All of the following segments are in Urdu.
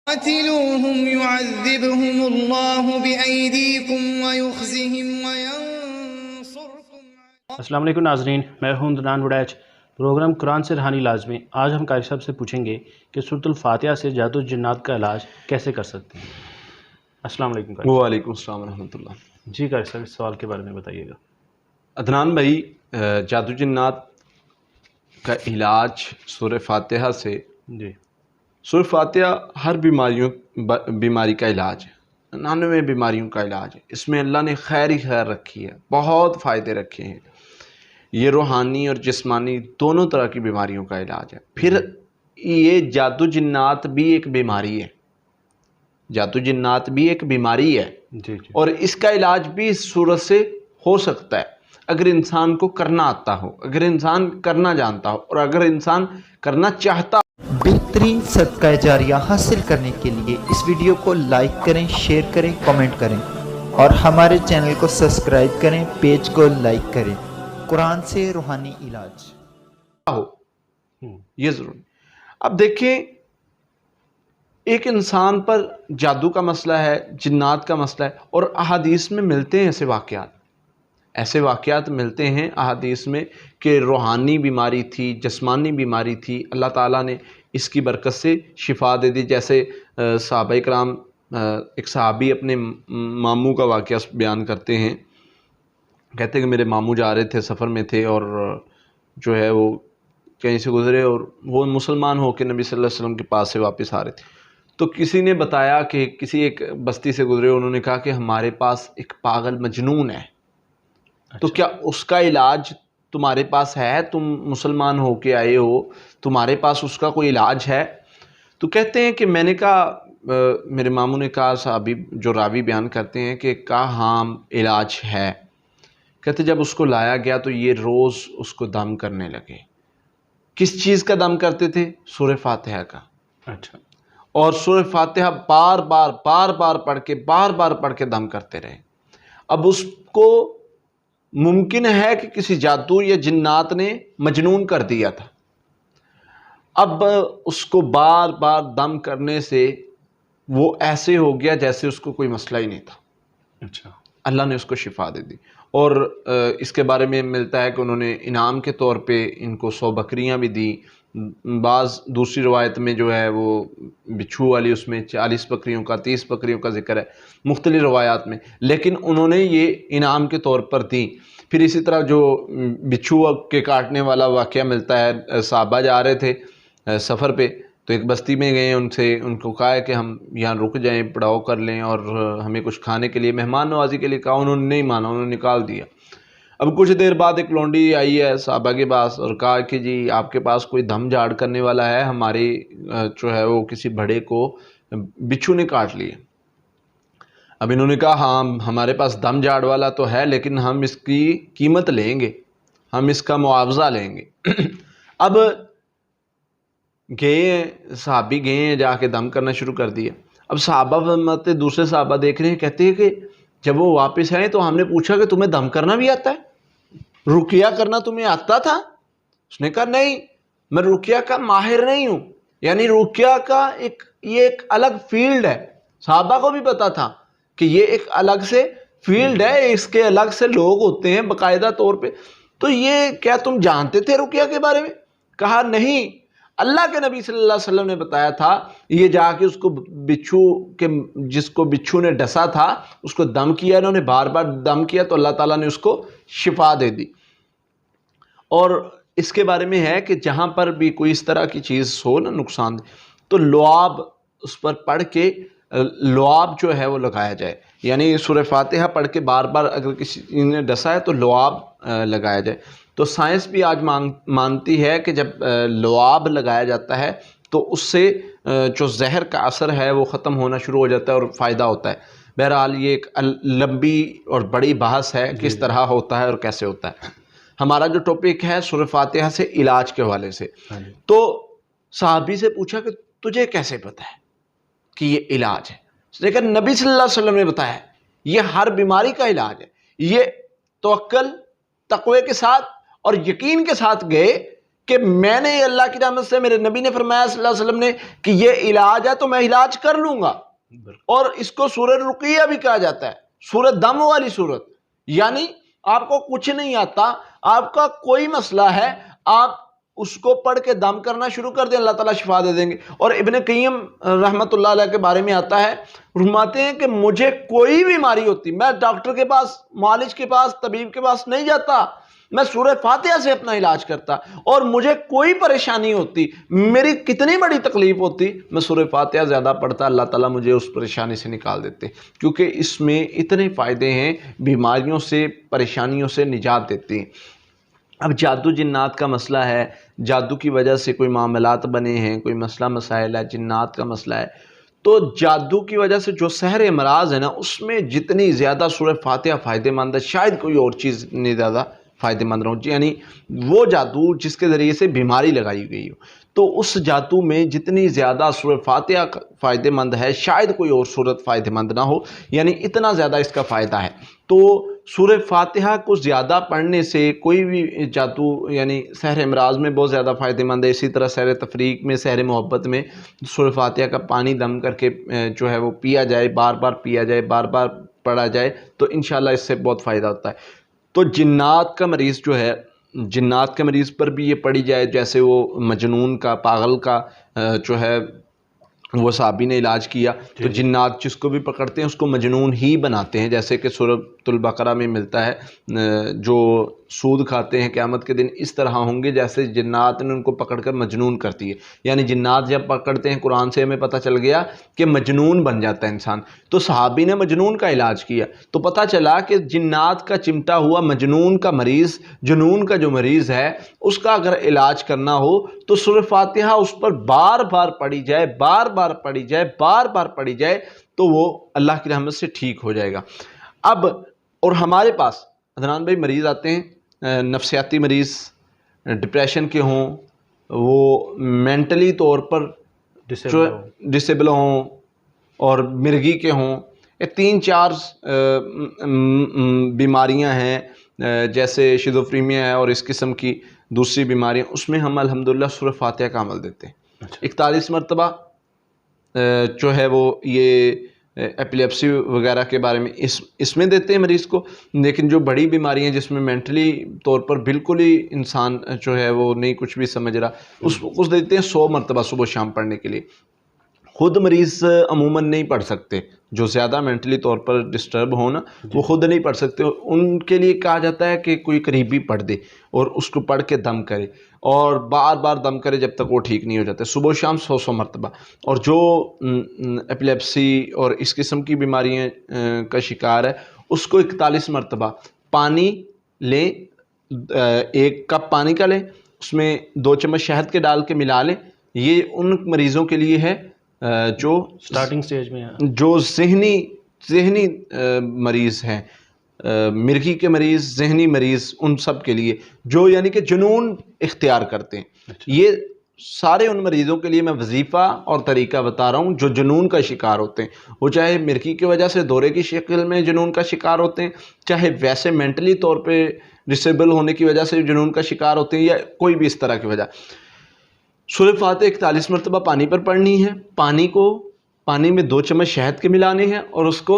قاتلوهم يعذبهم الله بأيديكم ويخزهم وينصركم. السلام علیکم ناظرین، میں ہوں عدنان وڑیچ۔ پروگرام قرآن سے روحانی لازمی۔ آج ہم قاری صاحب سے پوچھیں گے کہ سورۃ الفاتحہ سے جادو جنات کا علاج کیسے کر سکتے ہیں۔ السلام علیکم قاری صاحب۔ وعلیکم السلام ورحمۃ اللہ۔ جی قاری صاحب، اس سوال کے بارے میں بتائیے گا۔ عدنان بھائی، جادو جنات کا علاج سورہ فاتحہ سے۔ جی، سورہ فاتحہ ہر بیماری کا علاج ہے، 99 بیماریوں کا علاج ہے۔ اس میں اللہ نے خیر ہی خیر رکھی ہے، بہت فائدے رکھے ہیں۔ یہ روحانی اور جسمانی دونوں طرح کی بیماریوں کا علاج ہے۔ پھر یہ جادو جنات بھی ایک بیماری ہے، جادو جنات بھی ایک بیماری ہے، جی جی، اور اس کا علاج بھی اس صورت سے ہو سکتا ہے اگر انسان کو کرنا آتا ہو، اگر انسان کرنا جانتا ہو، اور اگر انسان کرنا چاہتا ہو۔ بہترین صدقہ جاریہ حاصل کرنے کے لیے اس ویڈیو کو لائک کریں، شیئر کریں، کمنٹ کریں اور ہمارے چینل کو سبسکرائب کریں، پیج کو لائک کریں۔ قرآن سے روحانی علاج ہو یہ ضروری۔ اب دیکھیں، ایک انسان پر جادو کا مسئلہ ہے، جنات کا مسئلہ ہے، اور احادیث میں ملتے ہیں ایسے واقعات ملتے ہیں احادیث میں کہ روحانی بیماری تھی، جسمانی بیماری تھی، اللہ تعالیٰ نے اس کی برکت سے شفا دے دی۔ جیسے صحابہ کرام، ایک صحابی اپنے ماموں کا واقعہ بیان کرتے ہیں، کہتے ہیں کہ میرے ماموں جا رہے تھے، سفر میں تھے، اور جو ہے وہ کہیں سے گزرے، اور وہ مسلمان ہو کے نبی صلی اللہ علیہ وسلم کے پاس سے واپس آ رہے تھے۔ تو کسی نے بتایا کہ کسی ایک بستی سے گزرے، انہوں نے کہا کہ ہمارے پاس ایک پاگل مجنون ہے، تو کیا اس کا علاج تمہارے پاس ہے؟ تم مسلمان ہو کے آئے ہو، تمہارے پاس اس کا کوئی علاج ہے؟ تو کہتے ہیں کہ میں نے کہا، میرے ماموں نے کہا، صحابی جو راوی بیان کرتے ہیں کہ کہا ہاں علاج ہے۔ کہتے جب اس کو لایا گیا تو یہ روز اس کو دم کرنے لگے۔ کس چیز کا دم کرتے تھے؟ سورہ فاتحہ کا۔ اچھا، اور سورہ فاتحہ بار بار پڑھ کے دم کرتے رہے۔ اب اس کو ممکن ہے کہ کسی جادو یا جنات نے مجنون کر دیا تھا۔ اب اس کو بار بار دم کرنے سے وہ ایسے ہو گیا جیسے اس کو کوئی مسئلہ ہی نہیں تھا۔ اچھا، اللہ نے اس کو شفا دے دی۔ اور اس کے بارے میں ملتا ہے کہ انہوں نے انعام کے طور پہ ان کو 100 بکریاں بھی دیں۔ بعض دوسری روایت میں جو ہے وہ بچھو والی، اس میں 40 بکریوں کا، 30 بکریوں کا ذکر ہے مختلف روایات میں، لیکن انہوں نے یہ انعام کے طور پر دیں۔ پھر اسی طرح جو بچھو کے کاٹنے والا واقعہ ملتا ہے، صحابہ جا رہے تھے سفر پہ، تو ایک بستی میں گئے، ان کو کہا ہے کہ ہم یہاں رک جائیں، پڑاؤ کر لیں، اور ہمیں کچھ کھانے کے لیے، مہمان نوازی کے لیے کہا، انہوں نے نہیں مانا، انہوں نے نکال دیا۔ اب کچھ دیر بعد ایک لونڈی آئی ہے صحابہ کے پاس اور کہا کہ جی آپ کے پاس کوئی دم جھاڑ کرنے والا ہے؟ ہماری جو ہے وہ کسی بڑے کو بچھو نے کاٹ لیے۔ اب انہوں نے کہا ہاں ہمارے پاس دم جھاڑ والا تو ہے، لیکن ہم اس کی قیمت لیں گے، ہم اس کا معاوضہ لیں گے۔ اب گئے ہیں صحابی، گئے ہیں، جا کے دم کرنا شروع کر دیا۔ اب صحابہ دوسرے صحابہ دیکھ رہے ہیں، کہتے ہیں کہ جب وہ واپس آئے تو ہم نے پوچھا کہ تمہیں دم کرنا بھی آتا ہے؟ رقیہ کرنا تمہیں آتا تھا؟ اس نے کہا نہیں، میں رقیہ کا ماہر نہیں ہوں۔ یعنی رقیہ کا یہ ایک الگ فیلڈ ہے، صحابہ کو بھی پتا تھا کہ یہ ایک الگ سے فیلڈ ہے، اس کے الگ سے لوگ ہوتے ہیں باقاعدہ طور پہ۔ تو یہ کیا تم جانتے تھے رقیہ کے بارے میں؟ کہا نہیں، اللہ کے نبی صلی اللہ علیہ وسلم نے بتایا تھا۔ یہ جا کے اس کو جس کو بچھو نے ڈسا تھا اس کو دم کیا، انہوں نے بار بار دم کیا تو اللہ تعالیٰ نے اس کو شفا دے دی۔ اور اس کے بارے میں ہے کہ جہاں پر بھی کوئی اس طرح کی چیز ہو نا نقصان دہ، تو لعاب اس پر پڑھ کے لعاب جو ہے وہ لگایا جائے۔ یعنی سورہ فاتحہ پڑھ کے بار بار اگر کسی نے ڈسا ہے تو لعاب لگایا جائے۔ تو سائنس بھی آج مانتی ہے کہ جب لعاب لگایا جاتا ہے تو اس سے جو زہر کا اثر ہے وہ ختم ہونا شروع ہو جاتا ہے اور فائدہ ہوتا ہے۔ بہرحال یہ ایک لمبی اور بڑی بحث ہے، کس طرح ہوتا ہے اور کیسے ہوتا ہے۔ ہمارا جو ٹاپک ہے سورہ فاتحہ سے علاج کے حوالے سے، تو صحابی سے پوچھا کہ تجھے کیسے پتہ ہے کہ یہ علاج ہے؟ لیکن نبی صلی اللہ علیہ وسلم نے بتایا ہے یہ ہر بیماری کا علاج ہے۔ یہ توکل، تقوی کے ساتھ اور یقین کے ساتھ گئے کہ میں نے اللہ کی رحمت سے، میرے نبی نے فرمایا صلی اللہ علیہ وسلم نے کہ یہ علاج ہے تو میں علاج کر لوں گا. اور اس کو سورہ رقیہ بھی کہا جاتا ہے، سورہ دم والی سورت. یعنی آپ کو کچھ نہیں آتا، آپ کا کوئی مسئلہ ہے، آپ اس کو پڑھ کے دم کرنا شروع کر دیں، اللہ تعالیٰ شفا دے دیں گے. اور ابن قیم رحمت اللہ علیہ کے بارے میں آتا ہے، فرماتے ہیں کہ مجھے کوئی بیماری ہوتی، میں ڈاکٹر کے پاس، معالج کے پاس، طبیب کے پاس نہیں جاتا، میں سورہ فاتحہ سے اپنا علاج کرتا. اور مجھے کوئی پریشانی ہوتی، میری کتنی بڑی تکلیف ہوتی، میں سورہ فاتحہ زیادہ پڑھتا، اللہ تعالیٰ مجھے اس پریشانی سے نکال دیتے. کیونکہ اس میں اتنے فائدے ہیں، بیماریوں سے، پریشانیوں سے نجات دیتے ہیں. اب جادو جنات کا مسئلہ ہے، جادو کی وجہ سے کوئی معاملات بنے ہیں، کوئی مسئلہ مسائل ہے، جنات کا مسئلہ ہے. تو جادو کی وجہ سے جو سحر امراض ہے نا، اس میں جتنی زیادہ سورہ فاتحہ فائدہ مند ہے، شاید کوئی اور چیز نہیں زیادہ فائدہ مند رہو. یعنی وہ جادو جس کے ذریعے سے بیماری لگائی گئی ہو، تو اس جادو میں جتنی زیادہ سورہ فاتحہ فائدہ مند ہے، شاید کوئی اور صورت فائدہ مند نہ ہو. یعنی اتنا زیادہ اس کا فائدہ ہے. تو سورہ فاتحہ کو زیادہ پڑھنے سے کوئی بھی جادو، یعنی سحر امراض میں بہت زیادہ فائدہ مند ہے. اسی طرح سحر تفریق میں، سحر محبت میں سورہ فاتحہ کا پانی دم کر کے جو ہے وہ پیا جائے، بار بار پیا جائے، بار بار پڑھا جائے، تو انشاءاللہ اس سے بہت فائدہ ہوتا ہے. تو جنات کا مریض جو ہے، جنات کے مریض پر بھی یہ پڑھی جائے، جیسے وہ مجنون کا، پاگل کا جو ہے وہ صحابی نے علاج کیا، تو جنات جس کو بھی پکڑتے ہیں اس کو مجنون ہی بناتے ہیں. جیسے کہ سورۃ البقرہ میں ملتا ہے، جو سود کھاتے ہیں قیامت کے دن اس طرح ہوں گے جیسے جنات نے ان کو پکڑ کر مجنون کرتی ہے. یعنی جنات جب پکڑتے ہیں، قرآن سے ہمیں پتہ چل گیا کہ مجنون بن جاتا ہے انسان. تو صحابی نے مجنون کا علاج کیا، تو پتہ چلا کہ جنات کا چمٹا ہوا مجنون کا مریض، جنون کا جو مریض ہے، اس کا اگر علاج کرنا ہو تو سورہ فاتحہ اس پر بار بار پڑھی جائے، بار بار پڑھی جائے، بار بار پڑھی جائے، تو وہ اللہ کی رحمت سے ٹھیک ہو جائے گا. اب اور ہمارے پاس عدنان بھائی مریض آتے ہیں، نفسیاتی مریض، ڈپریشن کے ہوں، وہ مینٹلی طور پر ڈسیبل ہوں اور مرگی کے ہوں. یہ 3-4 بیماریاں ہیں، جیسے شیزوفرینیا ہے اور اس قسم کی دوسری بیماریاں، اس میں ہم الحمدللہ سورہ فاتحہ کا عمل دیتے ہیں. 41 مرتبہ جو ہے وہ یہ ایپیلیپسی وغیرہ کے بارے میں اس میں دیتے ہیں مریض کو. لیکن جو بڑی بیماریاں جس میں مینٹلی طور پر بالکل ہی انسان جو ہے وہ نہیں کچھ بھی سمجھ رہا، اس کو دیتے ہیں 100 مرتبہ صبح شام پڑھنے کے لیے. خود مریض عموماً نہیں پڑھ سکتے، جو زیادہ مینٹلی طور پر ڈسٹرب ہو نا، وہ خود نہیں پڑھ سکتے. ان کے لیے کہا جاتا ہے کہ کوئی قریبی پڑھ دے اور اس کو پڑھ کے دم کرے، اور بار بار دم کرے جب تک وہ ٹھیک نہیں ہو جاتے. صبح و شام 100 مرتبہ. اور جو ایپیلیپسی اور اس قسم کی بیماریاں کا شکار ہے، اس کو 41 مرتبہ پانی لیں، 1 کپ پانی کا لیں، اس میں 2 چمچ شہد کے ڈال کے ملا لیں. یہ ان مریضوں کے لیے ہے جو سٹارٹنگ سٹیج میں، جو ذہنی مریض ہیں، مرگی کے مریض، ذہنی مریض، ان سب کے لیے جو یعنی کہ جنون اختیار کرتے ہیں. یہ سارے ان مریضوں کے لیے میں وظیفہ اور طریقہ بتا رہا ہوں جو جنون کا شکار ہوتے ہیں. وہ چاہے مرگی کی وجہ سے دورے کی شکل میں جنون کا شکار ہوتے ہیں، چاہے ویسے مینٹلی طور پہ ڈسیبل ہونے کی وجہ سے جنون کا شکار ہوتے ہیں، یا کوئی بھی اس طرح کی وجہ. سورہ فاتحہ 41 مرتبہ پانی پر پڑھنی ہے. پانی میں 2 چمچ شہد کے ملانے ہیں اور اس کو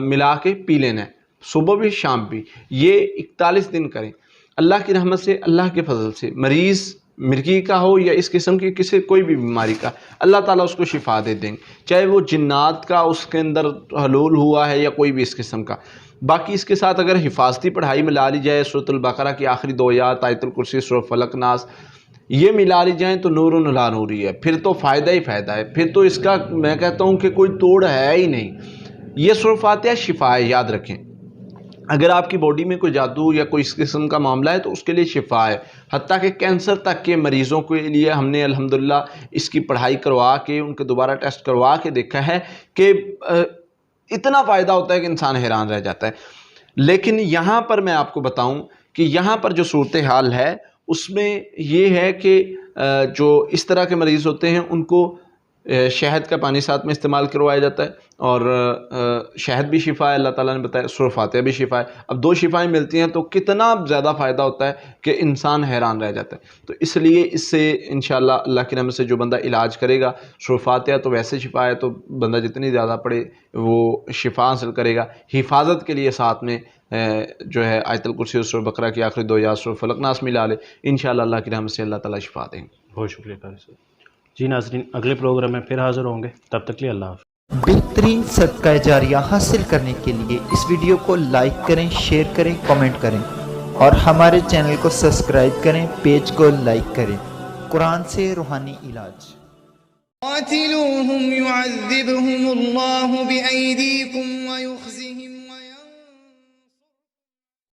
ملا کے پی لینا ہے، صبح بھی شام بھی. یہ 41 دن کریں. اللہ کی رحمت سے، اللہ کے فضل سے، مریض مرگی کا ہو یا اس قسم کی کوئی بھی بیماری کا، اللہ تعالیٰ اس کو شفا دے دیں گے، چاہے وہ جنات کا اس کے اندر حلول ہوا ہے یا کوئی بھی اس قسم کا. باقی اس کے ساتھ اگر حفاظتی پڑھائی ملا لی جائے، سورۃ البقرہ کی آخری 2 آیات، آیت الکرسی، سورۃ فلق، ناس، یہ ملا لی جائیں تو نور علی نوری ہے. پھر تو فائدہ ہی فائدہ ہے. پھر تو اس کا میں کہتا ہوں کہ کوئی توڑ ہے ہی نہیں. یہ سورہ فاتحہ شفا ہے، یاد رکھیں. اگر آپ کی باڈی میں کوئی جادو یا کوئی اس قسم کا معاملہ ہے تو اس کے لیے شفا ہے. حتیٰ کہ کینسر تک کے مریضوں کے لیے ہم نے الحمدللہ اس کی پڑھائی کروا کے، ان کے دوبارہ ٹیسٹ کروا کے دیکھا ہے کہ اتنا فائدہ ہوتا ہے کہ انسان حیران رہ جاتا ہے. لیکن یہاں پر میں آپ کو بتاؤں کہ یہاں پر جو صورتحال ہے اس میں یہ ہے کہ جو اس طرح کے مریض ہوتے ہیں ان کو شہد کا پانی ساتھ میں استعمال کروایا جاتا ہے، اور شہد بھی شفا ہے، اللہ تعالیٰ نے بتایا، سورہ فاتحہ بھی شفا ہے۔ اب دو شفائیں ملتی ہیں تو کتنا زیادہ فائدہ ہوتا ہے کہ انسان حیران رہ جاتا ہے۔ تو اس لیے اس سے انشاءاللہ اللہ کی رحمت سے جو بندہ علاج کرے گا، سورہ فاتحہ تو ویسے شفا ہے، تو بندہ جتنی زیادہ پڑھے وہ شفا حاصل کرے گا۔ حفاظت کے لیے ساتھ میں جو ہے آیت الکرسی اور سورہ بقرہ کی آخری 2 یا سورہ فلق ناس ملا لے، انشاءاللہ اللہ کی رحمت سے اللہ تعالیٰ شفا دیں گے۔ بہت شکریہ قاری صاحب۔ جی ناظرین، اگلے پروگرام میں پھر حاضر ہوں گے، تب تک لیے اللہ حافظ۔ بہترین صدقہ جاریہ حاصل کرنے کے لیے اس ویڈیو کو لائک کریں، شیئر کریں، کامنٹ کریں اور ہمارے چینل کو سبسکرائب کریں، پیج کو لائک کریں۔ قرآن سے روحانی علاج۔ قاتلوهم يعذبهم الله بأيديكم ويخزهم